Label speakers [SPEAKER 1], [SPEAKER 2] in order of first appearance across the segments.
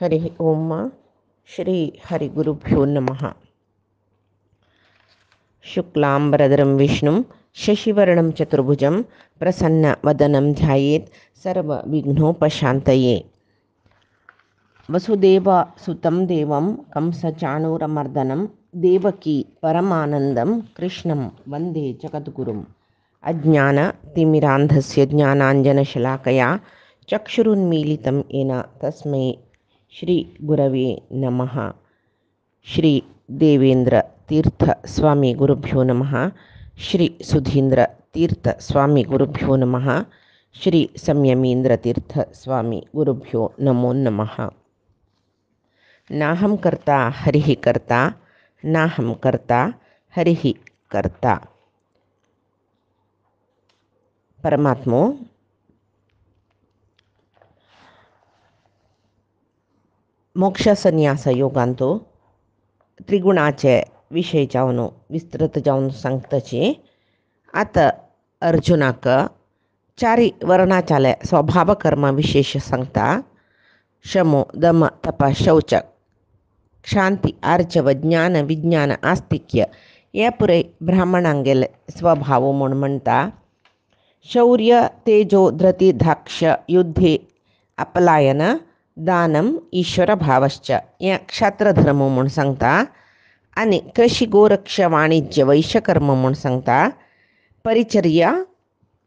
[SPEAKER 1] हरि ओम श्री हरिगुरुभ्यो नमः। शुक्लांबरधरं विष्णुं शशिवर्णं चतुर्भुजं प्रसन्नवदनं ध्यायेत् सर्वविघ्नोपशान्तये। वसुदेवसुतं देवं कंसचाणूरमर्दनं देवकी परमानन्दं कृष्णं वन्दे जगद्गुरुम्। अज्ञानतिमिरान्धस्य ज्ञानाञ्जनशलाकया चक्षुरुन्मीलितं येन तस्मै श्रीगुरवे नमः। श्री देवेंद्र तीर्थ स्वामी गुरुभ्यो नमः। श्री सुधींद्र तीर्थ स्वामी गुरुभ्यो नमः। श्री संयमींद्र तीर्थ स्वामी गुरुभ्यो नमो नमः। नाहं कर्ता हरिः कर्ता, नाहं कर्ता हरिः कर्ता। परमात्मो मोक्ष संन्यास योगांतो त्रिगुणाचे विषय जावन विस्तृत जावन सांगताचे। आता अर्जुनाक चारी वर्णाचाले स्वभाव कर्म विशेष सांगता। शमो दम तप शौच शांती आर्जव ज्ञान विज्ञान आस्तिक्य या पुरे ब्राह्मणांगेले स्वभाव म्हणून म्हणता। शौर्य तेजो धृती धाक्ष युद्धे अपलायन दानम ईश्वर भावश्च या क्षात्रधर्म म्हणून सांगता। आणि कृषी गोरक्ष वाणिज्य वैश्यकर्म म्हणून सांगता। परिचर्या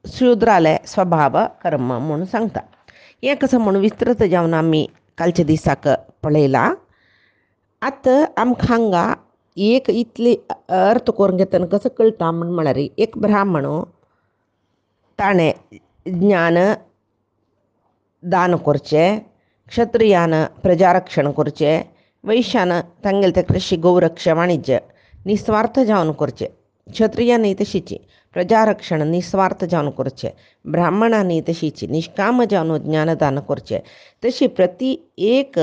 [SPEAKER 1] शूद्रालय स्वभाव कर्म म्हणून सांगता। या कसं म्हणून विस्तृत जाऊन आम्ही कालच्या दिसाक पळयला। आता आमकां हांगा एक इतले अर्थ करून घेतना कसं कळटा म्हळ्यार एक ब्राह्मण ताणें ज्ञान दान करचें, क्षत्रियान प्रजारक्षण करचें, वैश्यान तांगेले ते कृषी गोरक्ष वाणिज्य निस्वार्थ जावन करचें, क्षत्रियांनी तशीच प्रजारक्षण निस्वार्थ जावन करचें, ब्राह्मणांनी तशीच निष्काम जावन ज्ञानदान करचें। तशी प्रति एक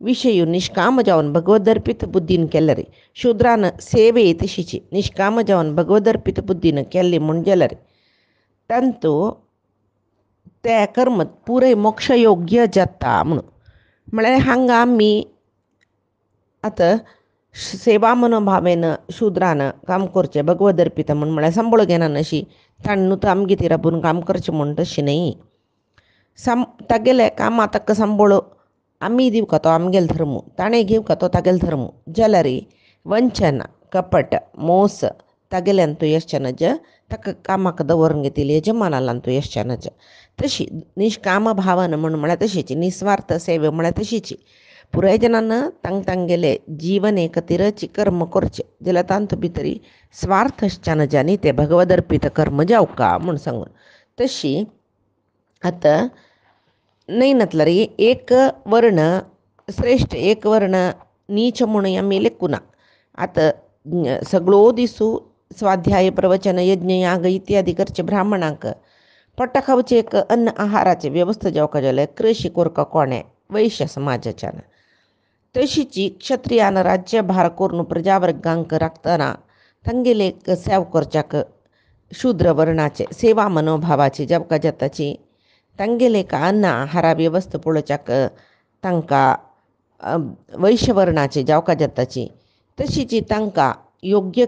[SPEAKER 1] विशय निष्काम जावन भगवदर्पित बुद्धीन केल्यार, शूद्रान सेवे तशीच निष्काम जावन भगवदर्पित बुद्धीन केल्ली म्हूण जाल्यार तांतू ते कर्म पुरे मोक्षयोग्य जाता म्हणून। म्हळ्यार हांगा आमी आतां सेवा मनोभावेन शूद्रान काम करचें भगवदर्पित म्हणून म्हळ्यार सांबाळ घेना अशी ताणें न्हू तो आमगे ती राबून काम करचें म्हूण तशें न्ही। तागेले कामां ताका सांबाळ आमी दिवका तो आमगेलो धर्म, ताणें घेवका तो तागेलो धर्म जाल्यार वंचना कपट मोस तागेल्यान तूं यश्चनज ताका कामाक दवरून घेतिली यजमानालान तूं यश्चनज। तशी निष्काम भावन म्हणून म्हळ्यार तशीच निस्वार्थ सेवे म्हळ्यार तशीच पुराय जनान तांगेले जीवन एक तिरची कर्म करचें जाल्यार तांतूं भितर स्वार्थ नजानी ते भगवदर्पित कर्म जावका म्हूण सांगून। तशी आतां नयनतल्यार एक वर्ण श्रेष्ठ एक वर्ण नीच म्हणून आमी लेखूं ना। आतां सगळो दिसू स्वाध्याय प्रवचन यज्ञ याग इत्यादी करचे ब्राह्मणांक पोटा खावचे एक अन्न आहाराचे व्यवस्था जावका जाल्यार कृषी करता कोणें वैश्य समाजाच्यान। तशीच क्षत्रियान राज्यभार करून प्रजावर्गांक राखतना तांगेले एक सेवा करच्याक शूद्र वर्णाचे सेवा मनोभावाची जावका जाताची तांगेले एक अन्न आहारा व्यवस्था पळोवच्याक तांकां वैश्य वर्णाचे जावका जाताची। तशीच तांकां योग्य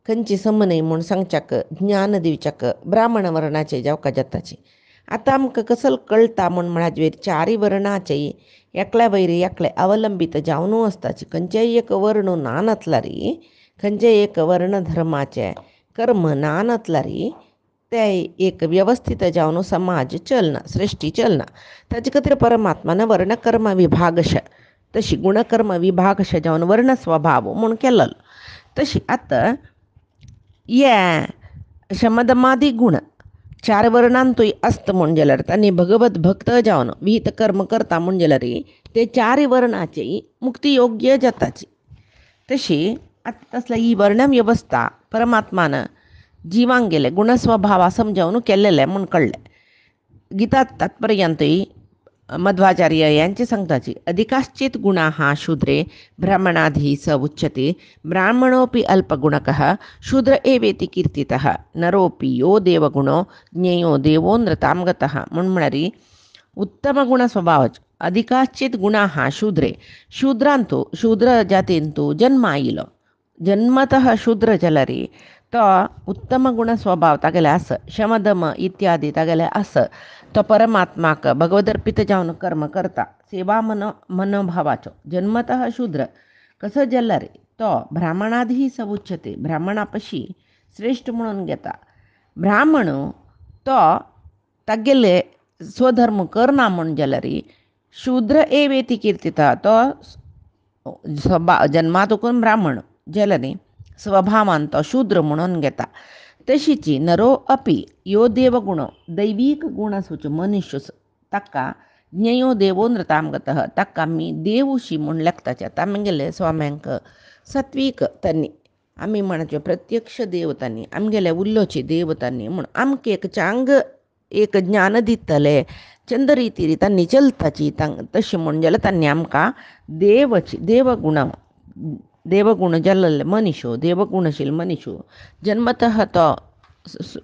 [SPEAKER 1] खंयची समन्वय म्हूण सांगच्याक ज्ञान दिवच्याक ब्राह्मण वर्णाचे जावका जाताची। आतां आमकां कसो कळटा म्हूण म्हळ्यार चारी वर्णाचे एकल्या वयर एकले अवलंबीत जावनूच आसताचे। खंयचेय एक वर्ण ना नासल्यार खंयचेय एक वर्ण धर्माचे कर्म ना नासल्यार ते एक व्यवस्थीत जावन समाज चलना सृश्टी चलना। ताजे खातीर परमात्मान वर्णकर्म विभागश तशी गुणकर्म विभागश जावन वर्ण स्वभाव म्हूण केलो। तशी आतां ये शमदमादी गुण चार वर्णांतूय आसता म्हूण जाल्यार तांणी भगवत भक्त जावन विहित कर्म करता म्हूण जाल्यार ते चार वर्णाची मुक्ती योग्य जाताची। तशी आतां तसल्या ही वर्ण व्यवस्था परमात्मान जिवांक गेले गुणस्वभाव समजावन केल्लेले म्हूण कळ्ळें। गीता तात्पर्यांतूय मध्वाचार्य यांची सांगताची अधिकाश्चित गुणाः शूद्रे ब्राह्मणाधिः स उच्यते ब्राह्मणोपि अल्पगुणकः शूद्र एवेति कीर्तितः नरोपि यो देवगुणो ज्ञेयो देवो नृतां गतः म्हूण म्हळ्यार उत्तम गुण स्वभावाचे अधिकाश्चित गुणाः शूद्रे शूद्रांतु शूद्र जातींतु जन्म आयिलो जन्मतः शूद्र जलरी तो उत्तम गुण स्वभाव तागेले आस शमदम इत्यादी तागेले आस तो परमात्माक भगवदर्पित जावन कर्म करता सेवा मनोभावाचो जन्मतः शूद्र कसं जल्लारे तो ब्राह्मणादही सवुच्यते ब्राह्मणापशी श्रेष्ठ म्हणून घेता ब्राह्मण तो तागेले स्वधर्म करना म्हण जाल्यारी शूद्र एवेती कीर्तिता तो जन्मातून ब्राह्मण जाल्यारी स्वभावान तो शूद्र म्हणून घेता तशीची नरो अपि यो देवगुण दैवीक गुण सूच मनुष्य ताका ज्ञेयो देवो नृतामगतः ताका मी देवशी म्हूण लेखताचे आमगेले स्वाम्यांक सात्विक तांणी आमी म्हणचे प्रत्यक्ष देवतांनी आमगेले उल्लोचे देवतांनी म्हूण आमके एक चांग एक ज्ञान दितले चंद रिती तांणी चलताची तशी म्हूण जाल्यार तांणी आमकां देवगुण जाल्ले मनीसो देवगुणशील मनीसो जन्मतः तो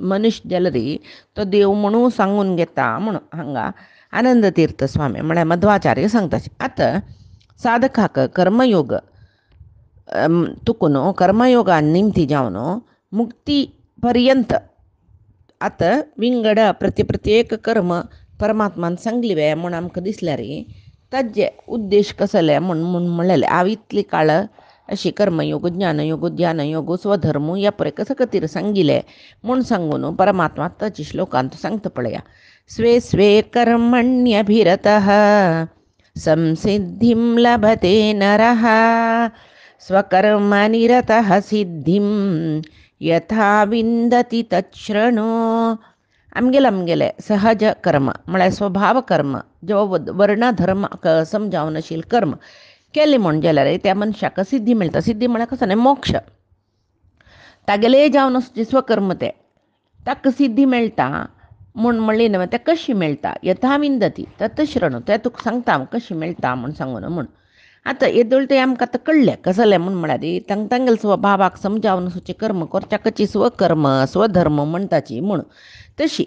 [SPEAKER 1] मनुष्य जाल्यारी तो देव म्हणून सांगून घेता म्हूण हांगा आनंद तीर्थ स्वामी म्हळ्यार मध्वाचार्य सांगताचे आतां साधकाक कर्मयोग तुकून कर्मयोगान निमती जावन मुक्ती पर्यंत आतां विंगड प्रत्येक कर्म परमात्मान सांगलिवे म्हूण आमकां दिसल्यार ताजे उद्देश कसले म्हूण म्हणलेले हांव इतली काळ अशी कर्मयोग ज्ञानयोग ध्यानयोग स्वधर्म ह्या पळय कशा खातीर सांगिले म्हूण सांगून परमात्मा ताच्या श्लोकांत सांगता पळया स्वे स्वे कर्मण्यभिरतः संसिद्धिं लभते नरः स्वकर्मनिरतः सिद्धिं यथा विंदति तच्छृणु आमगेले सहज कर्म म्हळ्यार स्वभाव कर्म जो वर्ण धर्म समजावनशील कर्म केले म्हण जाल्यार त्या मनशाक सिद्धी मेळटा सिद्धी म्हळ्यार कसो न्ही मोक्ष तागेले जावन जे स्वकर्म ते ताका सिद्धी मेळटा म्हूण म्हणली न्हय ते कशी मेळटा यथा विंदती तत् शृणु ते तुका सांगता कशी मेळटा म्हूण सांगून म्हूण आतां येदोळ ते आमकां आतां कळ्ळें कसलें म्हूण म्हळ्यार तांगेले स्वभावाक समजावन सुचे कर्म करच्या कची स्वकर्म स्वधर्म म्हणटाची म्हूण तशी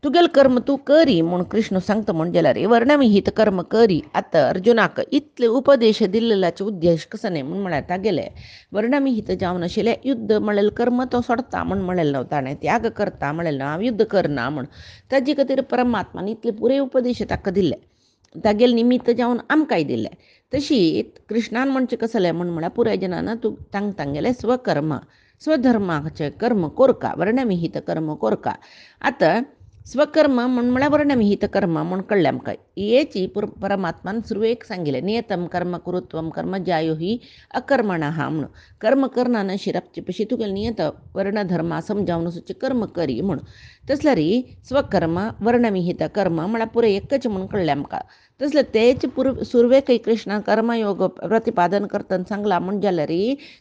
[SPEAKER 1] तुगेले कर्म तूं करी म्हूण कृष्ण सांगता म्हण जाल्यार वर्णविहीत कर्म करी आतां अर्जुनाक इतले उपदेश दिल्ल्याचे उद्देश कसो न्ही म्हूण म्हळ्यार तागेले वर्णविहीत जावन आशिल्लें युद्ध म्हणलें कर्म तो सोडता म्हूण म्हणलें न्हय ताणें त्याग करता म्हणलें हांव युद्ध करना म्हूण ताजे खातीर परमात्मान इतले पुरे उपदेश ताका दिले तागेले निमित्त जावन आमकांय दिले तशी कृष्णान म्हणचें कसलें म्हूण म्हळ्यार पुराय जनान तूं तांगेले स्वकर्म स्वधर्माचे कर्म कोरका वर्णविहीत कर्म कोरका आतां स्वकर्म म्हळ्यार वर्णविहीत कर्म म्हूण कळ्ळें आमकां हेची परमात्मान सुरवेक सांगिल्लें नियतम कर्म कुरुत्वम कर्म ज्यायो ही अकर्मणः म्हूण कर्म करना न शिरपचे पशी तुगेले नियत वर्ण धर्मा समजावन सुचे कर्म करी म्हूण तसल्यार स्वकर्म वर्णविहीत कर्म म्हळ्यार पुरे एकच म्हूण कळ्ळें आमकां तसलें तेच सुरवेक कृष्ण कर्मयोग प्रतिपादन करतना सांगला म्हूण जाल्यार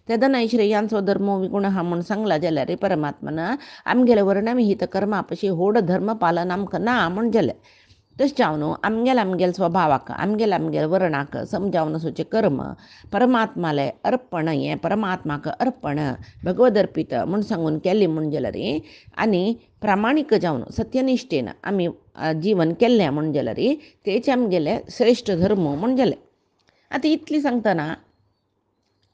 [SPEAKER 1] तेदना श्रेयान स्वधर्म विगुण हा म्हूण सांगला जाल्यार परमात्मान आमगेले वर्णविहीत कर्मा पशी होड धर्म पालन आमकां ना म्हूण जालें तशें जावन आमगेले स्वभावाक आमगेले वर्णाक समजावन सुचे कर्म परमात्माले अर्पण हें परमात्माक अर्पण भगवद अर्पित म्हूण सांगून केलें म्हूण जाल्यार आनी प्रामाणीक जावन सत्यनिश्ठेन आमी जीवन केल्लें म्हूण जाल्यार तेचे आमगेले श्रेश्ठ धर्म म्हूण जालें आतां इतली सांगतना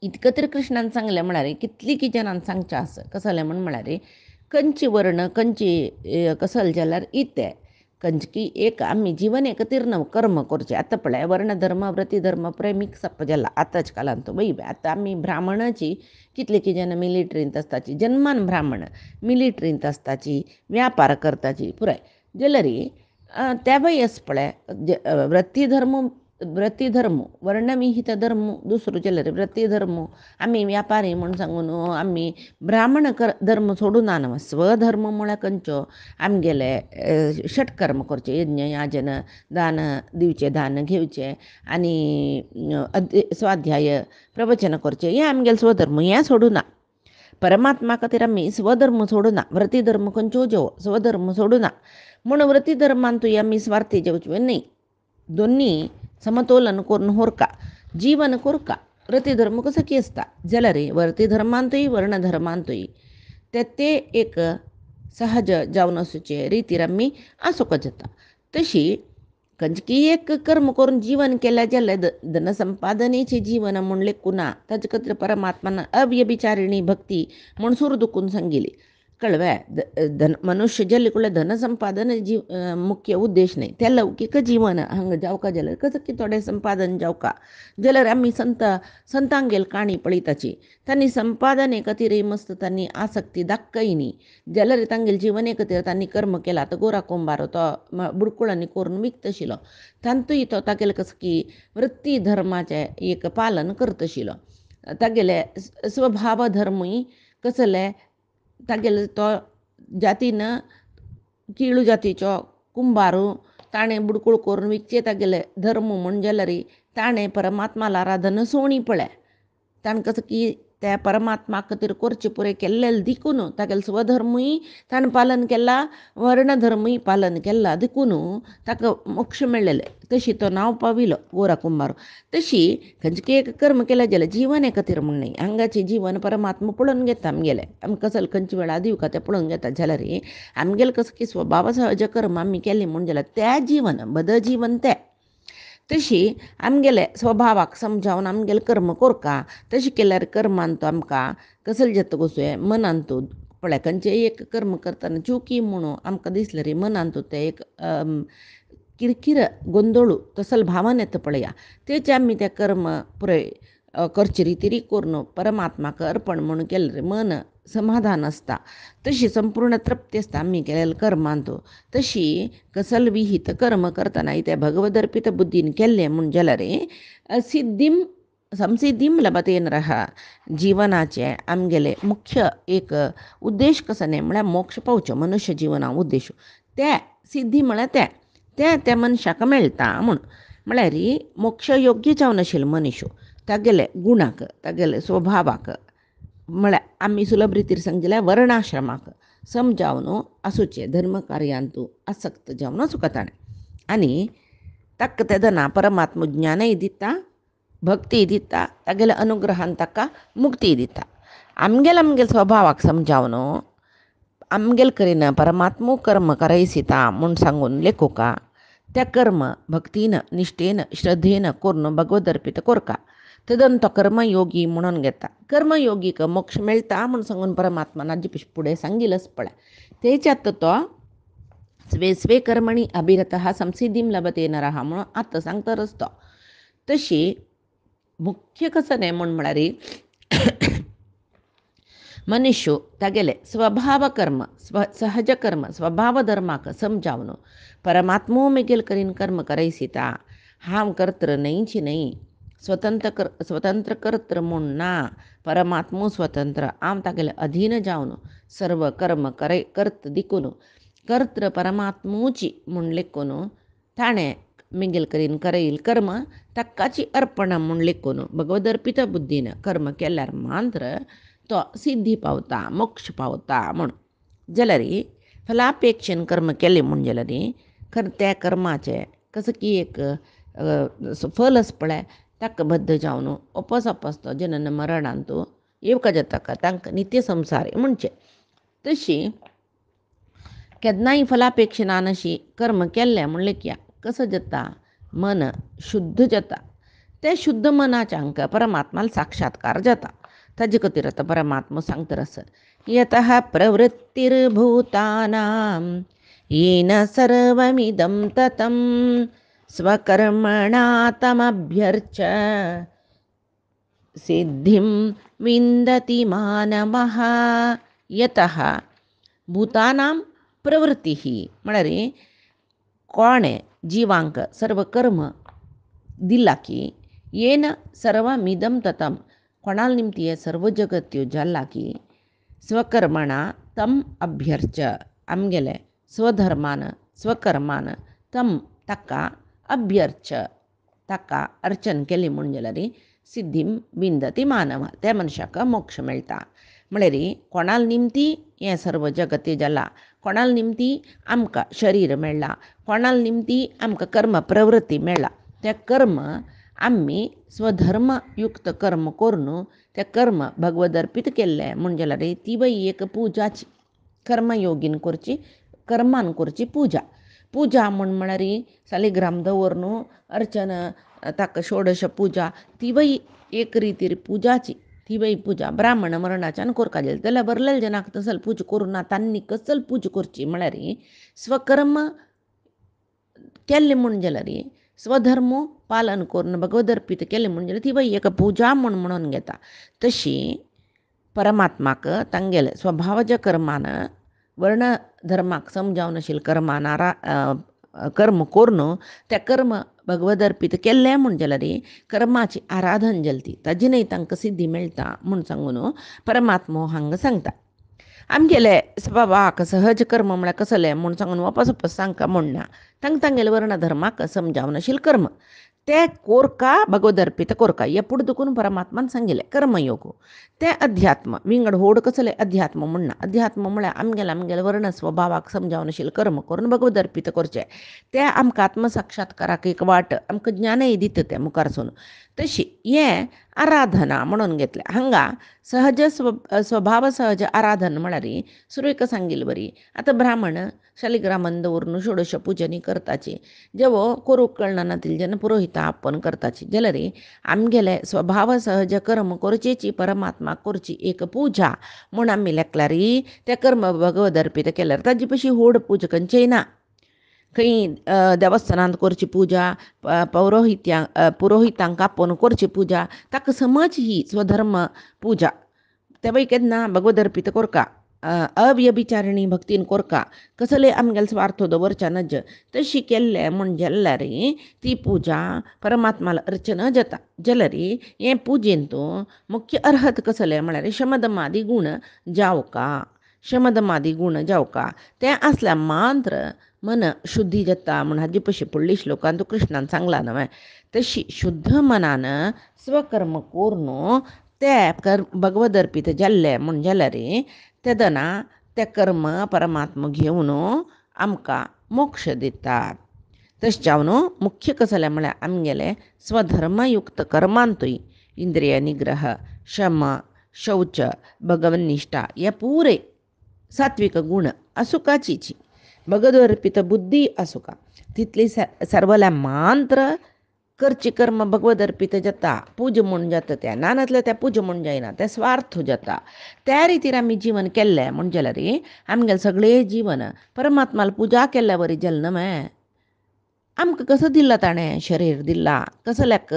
[SPEAKER 1] इतकं तरी कृष्णान सांगलें म्हळ्यार कितली जनान सांगचें आसा कसलें म्हूण म्हळ्यार खंयची वर्ण खंयची कसल जाल्यार इते खंयची एक आमी जीवन एक तीर्ण कर्म करचें आतां पळय वर्ण धर्म वृत्ती धर्म पुराय मिक्स अप जाला आतांच्या काळांत वय आतां आमी ब्राह्मणाची कितले जन मिलिटरींत आसताची जन्मान ब्राह्मण मिलिटरींत आसताची व्यापार करताची पुराय जाल्यार त्या वयस पळय वृत्ती धर्म वर्णविहीत धर्म दुसरो जाल्यार वृत्ती धर्म आमी व्यापारी म्हूण सांगून आमी ब्राह्मण धर्म सोडून न्हय स्वधर्म म्हळ्यार खंयच्यो आमगेले षटकर्म करचे यज्ञ याजन दान दिवचें दान घेवचें आनी स्वाध्याय प्रवचन करचें हें आमगेले स्वधर्म हें सोडूना परमात्मा खातीर आमी स्वधर्म सोडूना वृत्ती धर्म खंयच्यो जेव स्वधर्म सोडूना म्हूण वृत्ती धर्मान तुवें आमी स्वार्थी जेवचे न्ही दोनी समतोलन करून व्हरका जीवन करका वृत्ती धर्म कसो की आसता जाल्यार वृत्ती धर्मांतूय वर्ण धर्मांतूय ते एक सहज जावन आसूचे रितीर आमी आसूंक जाता तशी खंयची एक कर्म करून जीवन केल्या जाल्यार धनसंपादनेचे जीवन म्हणले कुना ताजे खातीर परमात्मान अव्यभिचारिणी भक्ती म्हूण सूर दुखून सांगिली. कळव्या मनुष्य जल्ले कडले धनसंपादन मुख्य उद्देश न्ही. तें लौकीक जीवन हांगा जावका जाल्यार कसं थोडें संपादन जावका जाल्यार आमी संतांगेल काणी पळयताची. तांणी संपादने खातीर मस्त तांणी आसक्ती दाखयनी जाल्यार तांगेल जिवने खातीर तांणी कर्म केला. तो गोरा कोंबारो तो बुडकुळांनी करून विकत आशिल्लो. तांतूय तो तागेले कसं की वृत्ती धर्माचें एक पालन करत आशिल्लो. तागेले स्वभाव धर्मूय कसले तागेले तो जातीन किळू जातीचो कुंभारू ताणें बुडकूळ करून विकचे तागेले धर्म म्हण जाल्यार ताणें परमात्माला आराधना सोणी पळय. ताणें कसं की त्या परमात्मा खातीर करचें पुरे केल्लें देखून तागेले स्वधर्मूय ताणें पालन केला, वर्णधर्मूय पालन केला देखून ताका मोक्ष मेळ्ळेले. तशी तो नांव पाविलो गोरा कुंभार. तशी खंयचे एक कर्म केलें जाल्यार जिवने खातीर म्हण न्ही. हांगाचें जीवन परमात्मा पळोवन घेता आमगेलें. आमकां कसले खंयचे वेळा दिवका तें पळोवन घेता जाल्यार आमगेलें कसं की स्वभाव सहज कर्म आमी केलें म्हण जाल्यार तें जीवन बद जीवन तें. तशी आमगेले स्वभावाक समजावन आमगेले कर्म करका. तशें केल्यार कर्मान तो आमकां कसले जाता गोसोय मनान तूं पळय खंयचे एक कर्म करतना चुकी म्हणून आमकां दिसलें रे मनान तूं तें एक किरकिर गोंदळू तसल भावन येता पळया. तेचे आमी तें कर्म पुरे करचे रितीरी करून परमात्माक अर्पण म्हणून केलें रे मन समाधान आसता. तशी संपूर्ण तृप्ती आसता आमी केलेल्या कर्मांत. तशी कसल विहित कर्म करतना त्या भगवदर्पित बुद्धीन केल्लें म्हण जाल्यार सिद्धीम संसिद्धीम लभते नरः. जिवनाचे आमगेले मुख्य एक उद्देश कसो न्ही म्हळ्यार मोक्ष पावचो मनुष्य जिवना उद्देश. ते सिद्धी म्हळ्यार त्या मनशाक मेळटा म्हूण. म्हळ्यार मोक्ष योग्य जावन आशिल्लो मनीस तागेले गुणाक तागेले स्वभावाक म्हळ्यार आमी सुलभ रितीर सांग जाल्यार वर्णाश्रमाक समजावन आसूचे धर्म कार्यांत आसक्त जावन आसूं ताणें. आनी ताका तें दना परमात्मा ज्ञानय दिता, भक्ती दिता, तागेल्या अनुग्रहान ताका मुक्ती दिता. आमगेल स्वभावाक समजावन आमगेल करीन परमात्मो कर्म करयसिता म्हूण सांगून लेखोका त्या कर्म भक्तीन निश्ठेन श्रद्धेन करून भगवत अर्पित करका. तदन तो कर्मयोगी म्हणून घेता. कर्मयोगीक मोक्ष मेळटा म्हूण सांगून परमात्मान आजी फुडें सांगिल्लच पळय. तेच्यात तो स्वे कर्मणी अभिरतः संसिद्धीम लभते नरः म्हणून आतां सांगताच तो. तशी मुख्य कसं न्ही म्हूण म्हळ्यार मनुष्य तागेले स्वभाव कर्म सहज कर्म स्वभाव धर्माक समजावन परमात्मो मेगेल करीन कर्म करयसिता. हांव कर्तृ न्हयची न्हय, स्वतंत्र कर्तृ म्हूण ना. परमात्मो स्वतंत्र हांव तागेले अधीन जावन सर्व कर्म करत देखून कर्तृ परमात्मोची म्हूण लेखून ताणें मेगेल करीन करयल कर्म ताकाची अर्पण म्हूण लेखून भगवदर्पित बुद्धीन कर्म केल्यार मात्र तो सिद्धी पावता मोक्ष पावता म्हूण. जाल्यार फलापेक्षेन कर्म केलें म्हूण जाल्यार खरें त्या कर्माचें कसं की एक फल आसा पळय ताका बद्ध जावन ओपस तो जनन मरणांत येवका जाता तांकां नित्य संवसार म्हणचे. तशी केन्नाय फलापेक्षेन अशी कर्म केल्लें म्हणलें की कसं जाता मन शुद्ध जाता. ते शुद्ध मनाच्या हांकां परमात्माला साक्षात्कार जाता. ताजे खातीर आतां परमात्मा सांगता आसत यतः प्रवृत्तिर्भूतानां येन सर्वमिदं ततं स्वकर्मणा तमभ्यर्च्य सिद्धिं विन्दति मानवः. यतः भूतानां प्रवृत्ती म्हळ्यार कोणे जिवांक सर्व कर्म दिला की येन सर्वमिदं ततं कोणाल निमती हे सर्व जगत यो जाल्ला की स्वकर्मणा तम अभ्यर्च्य आमगेले स्वधर्मान स्वकर्मान तम ताका अभ्यर्च्य ताका अर्चन केली म्हूण जाल्यार सिद्धीम विंदती मानव त्या मनशाक मोक्ष मेळटा. म्हळ्यार कोणाल निमती हें सर्व जगत जाला, कोणाल निमती आमकां शरीर मेळ्ळा, कोणाल निमती आमकां कर्म प्रवृत्ती मेळ्ळा. तें कर्म आमी स्वधर्मयुक्त कर्म करून तें कर्म भगवद अर्पीत केल्लें म्हूण जाल्यार ती बाई एक पुजाची कर्मयोगीन करची कर्मान करची पुजा. पुजा म्हळ्यार सालिग्राम दवरून अर्चन ताका षोडश पुजा ती वय एक रितीर पुजाची ती वय पुजा ब्राह्मण मरणाच्यान कोरका गेले जाल्यार बरलेले जनाक तसल पूज करूं ना तांणी कसल पूज करची म्हळ्यार स्वकर्म केल्ले म्हूण जाल्यार स्वधर्म पालन करून भगवद अर्पीत केलें म्हणजे ती वय एक पुजा म्हणून घेता. तशी परमात्माक तांगेले स्वभावाच्या कर्मान वर्ण धर्माक समजावन आशिल्ले कर्माना कर्म करून त्या कर्म भगवद अर्पीत केल्लें म्हूण जाल्यार कर्माची आराधन जलती ताजी तांकां सिद्धी मेळटा म्हूण सांगून परमात्मो हांगा सांगता. आमगेले स्वभावाक सहज कर्म म्हळ्यार कसलें म्हूण सांगून वापस सांगता म्हणना तांगेले वर्ण धर्माक समजावन आशिल्ले कर्म ते कोरका भगवद अर्पीत कोरका हे पुढे दुखून परमात्मान सांगिल्लें कर्मयोग ते अध्यात्म विंगड होड कसलें अध्यात्म म्हणना. अध्यात्म म्हळ्यार आमगेले वर्ण स्वभावाक समजावन आशिल्ले कर्म करून भगवद अर्पीत करचें ते आमकां आत्मसाक्षात्काराक एक वाट आमकां ज्ञानय दिता तें मुखारसून. तशी हें आराधना म्हणून घेतलें. हांगा सहज स्वभाव सहज आराधन म्हळ्यार सुरवेक सांगिल्ली बरी. आतां ब्राह्मण शालिग्रामन दवरून षोडश पुजनी करताची जेवो करूंक कळना जेन्ना पुरोहिता आपण करताची जाल्यार आमगेले स्वभाव सहज कर्म करचेची परमात्मा करची एक पुजा म्हूण आमी लेखल्यार ते कर्म भगवद अर्पीत केल्यार ताजी पशी होड पूजा खंयचेय ना. खंय देवस्थानांत करची पुजा पुरोहितांक आपोवन करची पुजा ताका समज ही स्वधर्म पुजा तेवय केन्ना भगवद अर्पीत कोरका अव्यभिचारिणी भक्तीन कोरका कसले आमगेले स्वार्थ दवरच्या नज तशी केल्लें म्हूण जाल्यार ती पुजा परमात्माला अर्चना जाता. जाल्यार हे पुजेन तूं मुख्य अर्हत कसलें म्हळ्यार शमदमादी गूण जावका शमदमादी गूण जावका तें आसल्यार मात्र मन शुद्धी जाता म्हूण हाजी पशी फुडली श्लोकांत कृष्णान सांगला न्हय. तशी शुद्ध मनान स्वकर्म करून ते भगवद अर्पीत जाल्ले म्हूण जाल्यार तेदना ते कर्म परमात्मा घेवन आमकां मोक्ष दितात. तशें जावन मुख्य कसलें म्हळ्यार आमगेले स्वधर्मयुक्त कर्मांतूय इंद्रिय निग्रह शम शौच भगवन्निष्ठा हे पुरे सात्विक गूण असुकाची भगवद अर्पीत बुद्धी असुका तितली सर्वल्या मात्र करची कर्म भगवद अर्पीत जाता पूज म्हूण जाता. त्या नानातले त्या पूज म्हूण जायना ते स्वार्थ जाता. त्या रितीर आमी जीवन केल्लें म्हूण जाल्यार आमगेलें सगळें जीवन परमात्माला पुजा केल्ल्या वरी जालें न्हय. आमकां कसो दिला ताणें शरीर दिला कसल्याक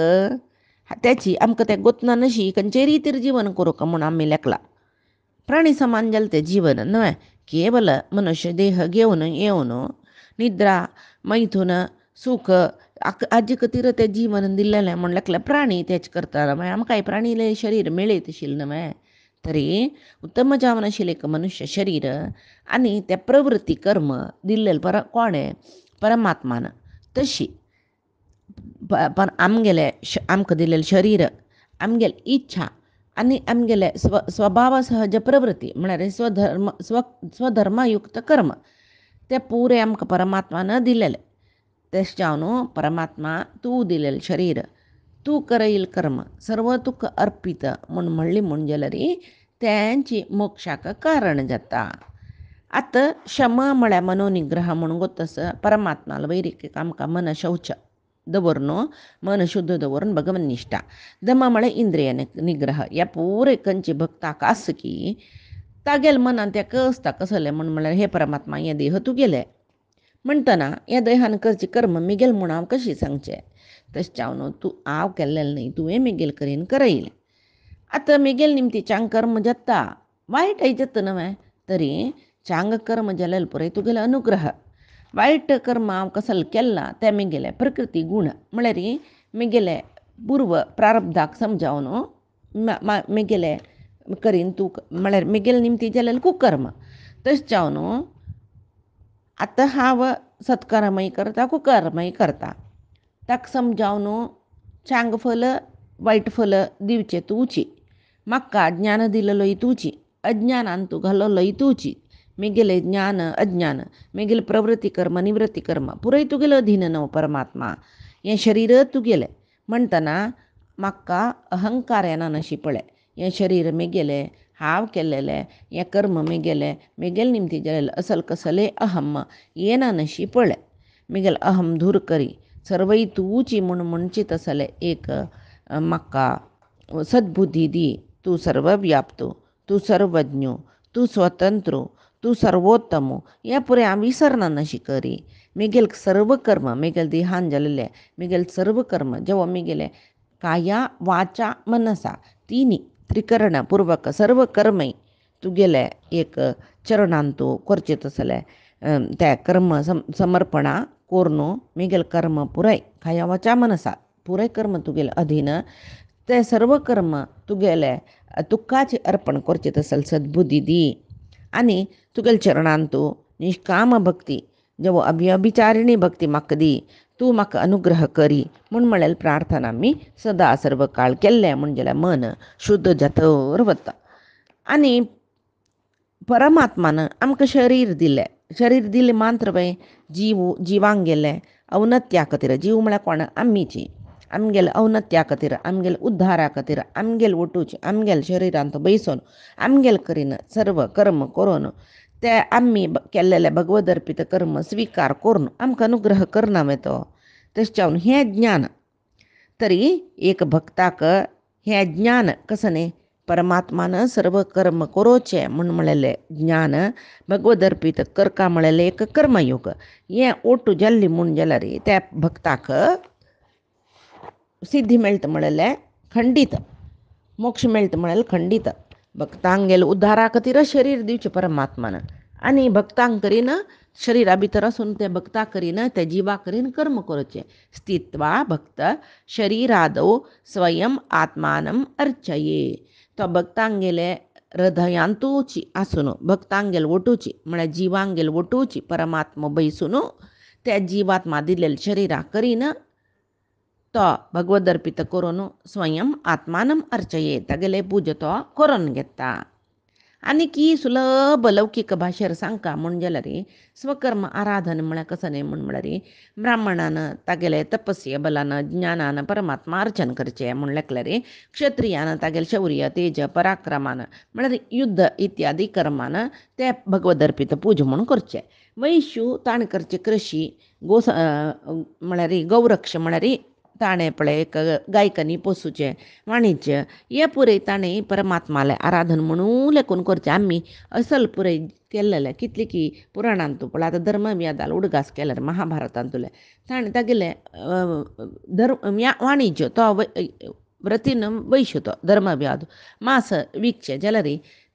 [SPEAKER 1] त्याची आमकां तें गोतना नशी खंयचे रितीर जीवन करूंक म्हूण आमी लेखला. प्राणी समान जालें तें जीवन न्हय. केवल मनुष्य देह घेवन येवन निद्रा मैथून सुख आजी खातीर तें जीवन दिल्लें म्हूण लेखलें. प्राणी तेच करता मागीर आमकांय प्राणीलें शरीर मेळयत आशिल्लें न्हय. तरी उत्तम जावन आशिल्लें एक मनुष्य शरीर आनी ते प्रवृत्ती कर्म दिल्लें कोणें परमात्मान. तशी आमगेलें आमकां दिल्लें शरीर आमगेली इच्छा आनी आमगेले स्वभाव सहज प्रवृत्ती म्हळ्यार स्वधर्मयुक्त कर्म ते पुरे आमकां परमात्मान दिलेले. तेश जावन परमात्मा तूं दिलेलें शरीर तूं करयल कर्म सर्व तुका अर्पीत म्हणली म्हूण जाल्यार तेंची मोक्षाक कारण जाता. आतां शम म्हळ्यार मनोनिग्रह म्हणून गोतस परमात्माला वैरीक आमकां मन शौच दवरून मन शुद्ध दवरून भगवन्निष्ठा. दम म्हळ्यार इंद्रिय निग्रह ह्या पुरे खंयची भक्ताक आस की तागेल्या मनान तें कसता कसलें म्हळ्यार हे परमात्मा हे देह तुगेले म्हणटना ह्या देहान करची कर्म मिगेल म्हूण हांव कशी सांगचें. तशें जावन तूं हांव केल्लें न्ही तुवें मिगेल करीन करयलें. आतां मिगेल निमती चांग कर्म जाता वायटय जाता न्हय. तरी चांग कर्म जालें पुरय तुगेलो अनुग्रह. वायट कर्म हांव कसलें केलां तें मिगेलें प्रकृती गूण म्हळ्यार मिगेले पूर्व प्रारब्धाक समजावन मिगेले करीन तूं म्हळ्यार मिगेल निमती जालें कुकर्म. तशें जावन आतां हांव सत्कर्मय करता कुकर्मय करता ताका समजावन चांग फल वायट फल दिवचें तूंची. म्हाका ज्ञान दिलेलोय तूंची अज्ञानान तूं घालोलोय तूंची. मिगेले ज्ञान अज्ञान मिगेले प्रवृत्ती कर्म निवृत्ती कर्म पुरय तुगेलो अधीन न्हू परमात्मा. हें शरीर तुगेलें म्हणटना म्हाका अहंकार येना नशी पळय. हें शरीर मिगेलें हांव केल्लेलें हें कर्म मिगेलें मिगेल निमती जालेलें असल कसलें अहम येना नशी पळय. मिगेल अहम दूर करी सर्वई तूची म्हणचित असले एक म्हाका सद्बुद्धी दी. तू सर्व व्याप्तो, तू सर्वज्ञो, तू स्वतंत्रो, तू सर्वोत्तमो. या पुरे हांव विसरना नशी करी. मिगेल सर्व कर्म मिगेल देहान जाल्ले मिगेल सर्व कर्म जेव्हा मिगेले काया वाचा मनसा तिनी त्रिकरणपूर्वक सर्व कर्मय तुगेले एक चरणान तू करचेत असले त्या कर्म समर्पणा कोरनो मिगेल कर्म पुराय काया वाचा मनसा पुराय कर्म तुगेले अधीन ते सर्व कर्म तुगेले तुक्काचे अर्पण करचेत असल सद्बुद्धी दी. आणि तुगेल चरणान तू निष्काम भक्ती जेव्हा अभिचारिणी भक्ती म्हाका दी. तू म्हाका अनुग्रह करी म्हळेल प्रार्थना मी सदा सर्व काळ केल्लें म्हणजे मन शुद्ध जातर वता. आणि परमात्मान आमकां शरीर दिलें मात्र पळय जिवांक गेले अवनत्या खातीर. जीव म्हळ्यार कोण आमीची आमगेले अवनत्या खातीर आमगेले उद्धारा खातीर आमगेले वटूचे आमगेले शरिरांत बैसून आमगेले करीन सर्व कर्म करून ते आम्ही केल्लेले भगवद अर्पित कर्म स्वीकार करून आमकां अनुग्रह करना तो. तशें हें ज्ञान तरी एक भक्ताक हें ज्ञान कसं न्ही परमात्मान सर्व कर्म करोचे म्हणलेले ज्ञान भगवद अर्पित करका म्हणलेले एक कर्मयोग हें ओटू जाल्ली म्हूण जाल्यार त्या भक्ताक सिद्धी मेळटा म्हणलेले खंडीत मोक्ष मेळटा म्हणलेले खंडीत. भक्तांगेले उद्धारा खातीर शरीर दिवचें परमात्मान आनी भक्तांक करीन शरिरा भितर आसून ते भक्ता करीन ते जिवा करीन कर्म करचें. स्थित्वा भक्त शरीरादौ स्वयं आत्मानम अर्चये. तो भक्तांगेले हृदयांतूची आसून भक्तांगेले वटूची म्हळ्यार जिवांगेले वटूची परमात्मा बैसून त्या जिवात्मा दिलेले शरिरा करीन तो भगवद अर्पित करून स्वयं आत्मानम अर्चये तागेले पूजा तो करून घेता. आनी की सुलभ लौकीक भाशेर सांगता म्हण जाल्यार स्वकर्म आराधन म्हळ्यार कसं न्ही म्हळ्यार ब्राह्मणान तागेले तपस्ये बलान ज्ञानान परमात्मा अर्चन करचें म्हण लेखल्यार क्षत्रियान तागेले शौर्य तेज पराक्रमान म्हळ्यार युद्ध इत्यादी कर्मान ते भगवद अर्पित पूजा म्हूण करचें. वैश्यू ताणें करचें कृशी म्हळ्यार गौरक्ष म्हळ्यार ताणें पळय एक गायकनी पोसूचें वाणिज्य हे पुरय ताणें परमात्माले आराधन म्हणून लेखून करचें. आमी असल पुरय केल्लेले कितले की पुराणांत तूं पळय आतां धर्मव्यादाल उडगास केल्यार महाभारतांत तुले ताणें तागेले वाणिज्य तो व्रतीन वैश्य तो धर्मव्याद मास विकचें जाल्यार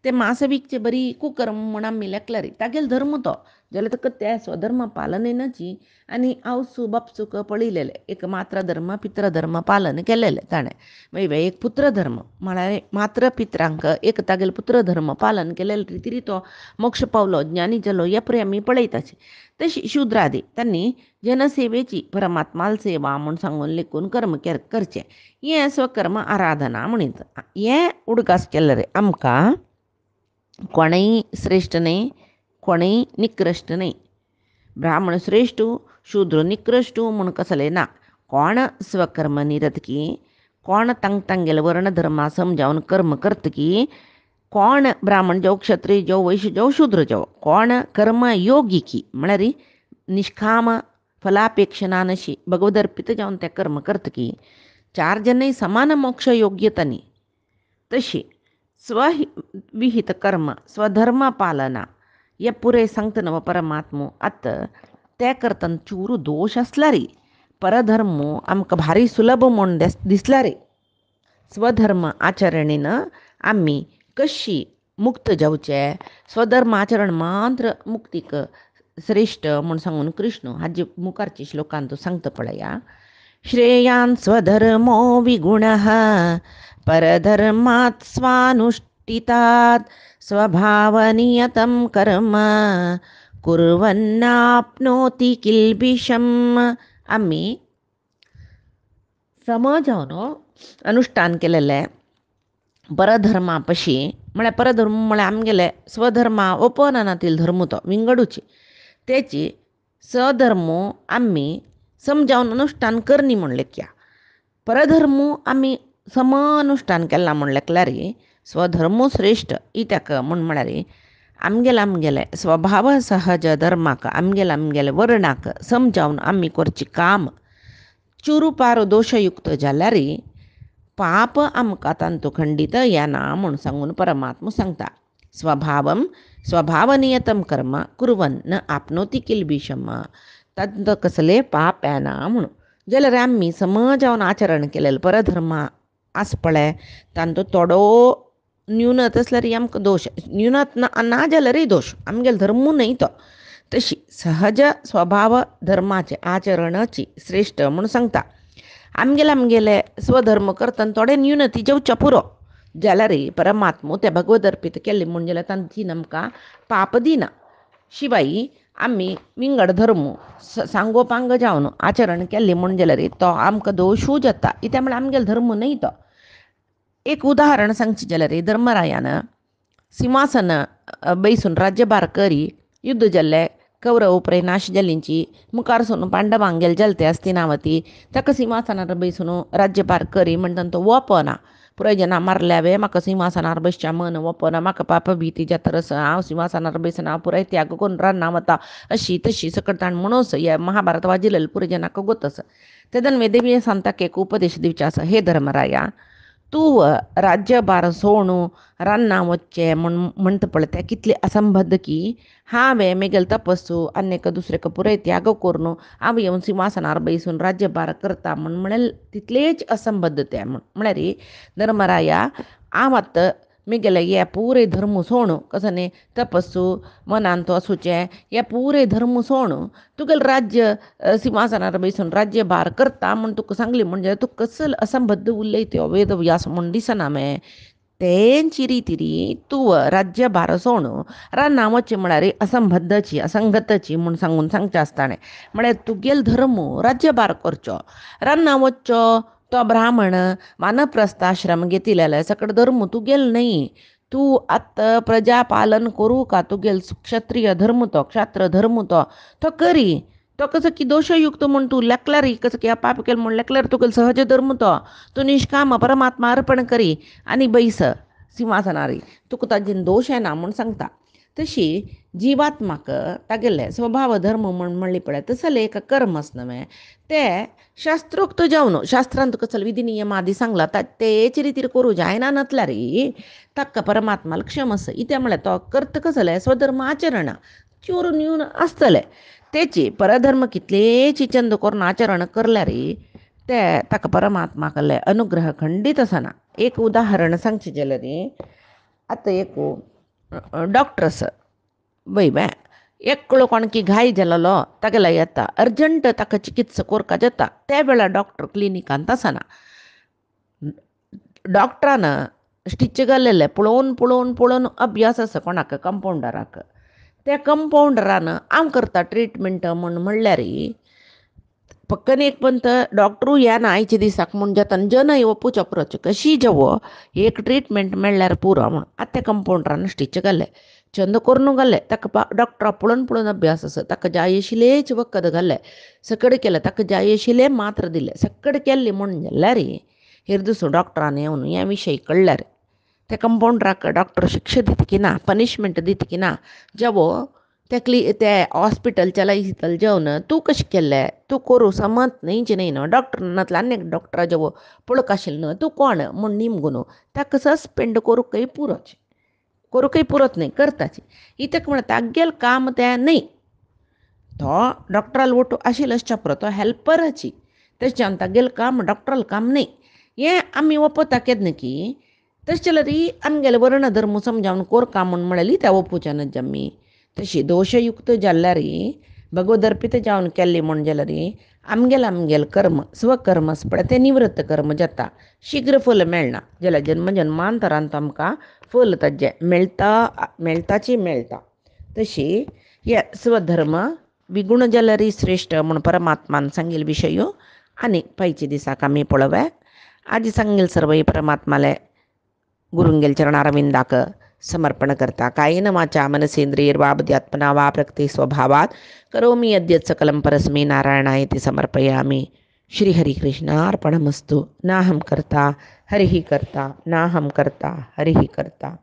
[SPEAKER 1] ते मास विकचे बरी कुकर्म म्हूण आमी लेखल्यार तागेलो धर्म तो जाल्यार ताका त्या स्वधर्म पालनेनाची आनी आवसू बापसूक पळयलेले एक मात्र धर्म पित्र धर्म पालन केलेले ताणें वेगळे एक पुत्र धर्म म्हळ्यार मात्र पित्रांक एक तागेले पुत्र धर्म पालन केलेले रितीरी तो मोक्ष पावलो ज्ञानी जालो हे पळय आमी पळयताचे. तशी शुद्रादी तांणी जनसेवेची परमात्माल सेवा म्हूण सांगून लेखून कर्म करचें हें स्वकर्म आराधना म्हणीत. हें उडगास केल्यार आमकां कोणेय श्रेश्ठ न्ही कोणेय निकृश्ट न्ही. ब्राह्मण श्रेश्ठ शूद्र निकृश्ट म्हूण कसलें ना. कोण स्वकर्म निरतकी कोण तांगेले वर्ण धर्मा समजावन कर्म करतकी कोण ब्राह्मण जावं क्षत्रिय जावं वैश्य जावं शूद्र जावं कोण कर्म योगिकी म्हळ्यार निष्काम फलापेक्षना नशी भगवद अर्पित जावन तें कर्म करतकी चार जन समान मोक्ष योग्यता न्ही. तशी स्वविहित कर्म स्वधर्म पालना हे पुरे सांगता न्हू परमात्मो. आतां ते करतना चूरू दोश आसला रे परधर्म आमकां भारी सुलभ म्हूण दिसला रे. स्वधर्म आचरणेन आमी कशी मुक्त जावचें स्वधर्म आचरण मात्र मुक्तीक श्रेश्ठ म्हूण सांगून कृष्ण हाजे मुखारच्या श्लोकांत तो सांगता पळया. श्रेयान् स्वधर्मो विगुणः परधर्मात् स्वानुष्ठितात् स्वभावनियतं कर्म कुर्वन्नाप्नोति किल्बिषम्. आमी समजावन अनुष्ठान केलेले परधर्मा पशी म्हळ्यार परधर्म म्हळ्यार आमगेले स्वधर्मा ओपनातील धर्म तो विंगडूची तेची सधर्म आमी समजावन अनुष्ठान करनी म्हण लेख्या. परधर्म आमी सम अनुष्ठान केला म्हण लेखल्यार स्वधर्म श्रेश्ठ इत्याक म्हण म्हळ्यार आमगेले स्वभाव सहज धर्माक आमगेले वर्णाक समजावन आम्ही करची काम चुरूपार दोषयुक्त जाल्यार पाप आमकां तांतू खंडित येना म्हूण सांगून परमात्मा सांगता. स्वभावनियतं कर्म कुर्वन न आपनोती किल्बिषम तांत कसले पाप येना म्हणून. जाल्यार आमी समजावन आचरण केलेलं परधर्म आसपळे तांतू थोडो न्यूनत असल्यार आमकां दोश न्यूनत ना जाल्यारय दोश आमगेलो धर्मू न्हय तो. तशी सहज स्वभाव धर्माचे आचरणाची श्रेष्ठ म्हूण सांगता. आमगेले स्वधर्म करतना थोडे न्यूनती जेवच्या पुरो जाल्यार परमात्मो ते भगवत अर्पीत केल्ले म्हूण जाल्यार तांची आमकां पाप दिना. शिवाय आमी विंगड धर्म सांगोपांग जावन आचरण केल्लें म्हूण जाल्यार तो आमकां दोशूय जाता. कित्याक म्हळ्यार आमगेलो धर्म न्हय तो. एक उदाहरण सांगचें जाल्यार धर्मरायान सिंहासन बैसून राज्यभार करी युद्ध जाल्लें कौरव उपराय नाश जाल्लींची मुखार सोन पांडवांक गेले जाल्ते हस्तिनावती ताका सिंहासनार बैसून राज्यभार करी म्हणटा तो वपना. पुराय जना मारल्यावे म्हाका सिंहासनार बसच्या मन वपना म्हाका पाप भीती जातरस हांव सिंहासनार बसन हांव पुराय त्याग करून रान्ना वता अशी तशी सकट ताण म्हणूस हे महाभारत वाजिल्लें पुराय जनाक गोतस. तेदन वेदेवी सांताक एक उपदेश दिवचे आसा. हे धर्मराया तूं राज्यभार सोडून रान्ना वच्चें म्हणटा पळय तें कितलें असंबद्ध की हांवें मेगेल तपस्सू आनीक दुसरेक पुराय त्याग करून हांव येवन सिंहासनार बैसून राज्यभार करता म्हळ्यार तितलेच असंबद्ध तें म्हळ्यार धर्मराया हांव आतां मेगेले हे पुरे धर्म सोडून कसो न्ही तपस्सू मनान तो असूचें हे पुरे धर्म सोडून तुगेलें राज्य सिंहासनार बैसून राज्यभार करता म्हूण तुका सांगली म्हणजे तूं कसलो असंबद्ध उलयता वेदव्यास म्हूण दिसना मे. तेंची रिती तूं राज्यभार सोडून रान्ना वचचें म्हळ्यार असंबद्धची असंगतची म्हूण सांगचें आसतालें. म्हळ्यार तुगेलो धर्म राज्यभार करचो रान्ना वचचो तो ब्राह्मण वानप्रस्थाश्रम घेतिलेले सकट धर्म तुगेलो न्हय. तूं आतां प्रजा पालन करूं का तुगेलो क्षत्रीय धर्म तो क्षात्र धर्म तो करी. तो कसो की दोशयुक्त म्हूण तूं लेखल्यार कसो की पाप केलो म्हूण लेखल्यार तुगेलो सहज धर्म तो तूं निश्काम परमात्मा अर्पण करी आनी बैस सिंहासनार तुका ताजेर दोश येना म्हूण सांगता. तशी जिवात्माक तागेले स्वभाव धर्म म्हूण म्हणली पळय तसले एक कर्म आसना ते शास्त्रोक्त जावन शास्त्रांत कसलो विधी नियम आदी सांगला तेच रितीर करूं जायना नतल्यार ताका परमात्मा क्षमस. कित्याक म्हळ्यार तो करता कसले स्वधर्म आचरण चोर न्यून आसतले तेची परधर्म कितलेची चंद करून आचरण करल्यार ते ताका परमात्मा कडले अनुग्रह खंडीत आसना. एक उदाहरण सांगचें जाल्यार आतां एक डॉक्टर आसा बाय एकलो कोणकी घाय जालोलो तागेलो येता अर्जंट ताका चिकित्सा करपा जाता त्या वेळार डॉक्टर क्लिनिकांत आसना. डॉक्टरान स्टिच घाल्लेले पळोवन अभ्यास आसा कोणाक कंपाउंडराक. त्या कंपाउंडरान हांव करता ट्रिटमेंट म्हूण म्हणल्यार पक्कन एक पंत डॉक्टरूय येना आयच्या दिसाक म्हूण जाता जनय ओपूचो पुरोच कशी जेवो एक ट्रिटमेंट मेळ्ळ्यार पुरो म्हूण. आतां त्या कंपाउंडरान स्टिच घाल्ले चंद करून घाल्ले ताका डॉक्टरा पळोवन अभ्यास आसा ताका जाय आशिल्लेच वखद घाल्ले सकड केले ताका जाय आशिल्ले मात्र दिले सकड केल्ले म्हूण जाल्यार हिरदूस डॉक्टरान येवन हे विशय कळल्यार त्या कंपाउंडराक डॉक्टर शिक्षा दिता की ना पनिशमेंट दिता की ना जेवो ते हॉस्पिटलच्या लायसितल जेवण तूं कशें केल्लें तूं करूं समत न्हयचें न्हय न्हू डॉक्टरांतलो आनी एक डॉक्टरा जेवो पळोवंक आशिल्लो न्हू तूं कोण म्हूण निमगून ताका सस्पेंड करूंकय पुरोच न्हय करताची. इतक म्हण तागेल काम तें न्हय तो डॉक्टराल वटू आशिल्लो पुरो तो हेल्पराची तेच्यान तागेल काम डॉक्टराल काम न्हय हें आमी ओपता केन्ना की. तशें जाल्यार आमगेले वर्ण धर्म समजावन कोरका म्हूण म्हळ्यार त्या ओपुच्या नज आमी. तशी दोशयुक्त जाल्यार भगवद अर्पीत जावन केल्ली म्हूण जाल्यार आमगेल कर्म स्वकर्म आसा पळय तें निवृत्त कर्म जाता शीघ्र फल मेळना जाल्यार जन्मजन्मांतरांत आमकां फल ताजें मेळटा. तशी हे स्वधर्म विगूण जाल्यार श्रेष्ठ म्हूण परमात्मान सांगिल्ले विशयो आनी पायच्या दिसाक आमी पळोवया. आजी सांगेल सर्व परमात्माले गुरुंगेल चरणारविंदाक समर्पण करता. कायेन वाचा मनसेंद्रियैर्वा बुद्ध्यात्मना वा प्रकृती स्वभावात् करोमि यद्यत् सकलं परस्मै नारायणायति समर्पयामि. श्री हरि कृष्णार्पणमस्तु. नाहं कर्ता हरिः कर्ता नाहं कर्ता हरिः कर्ता.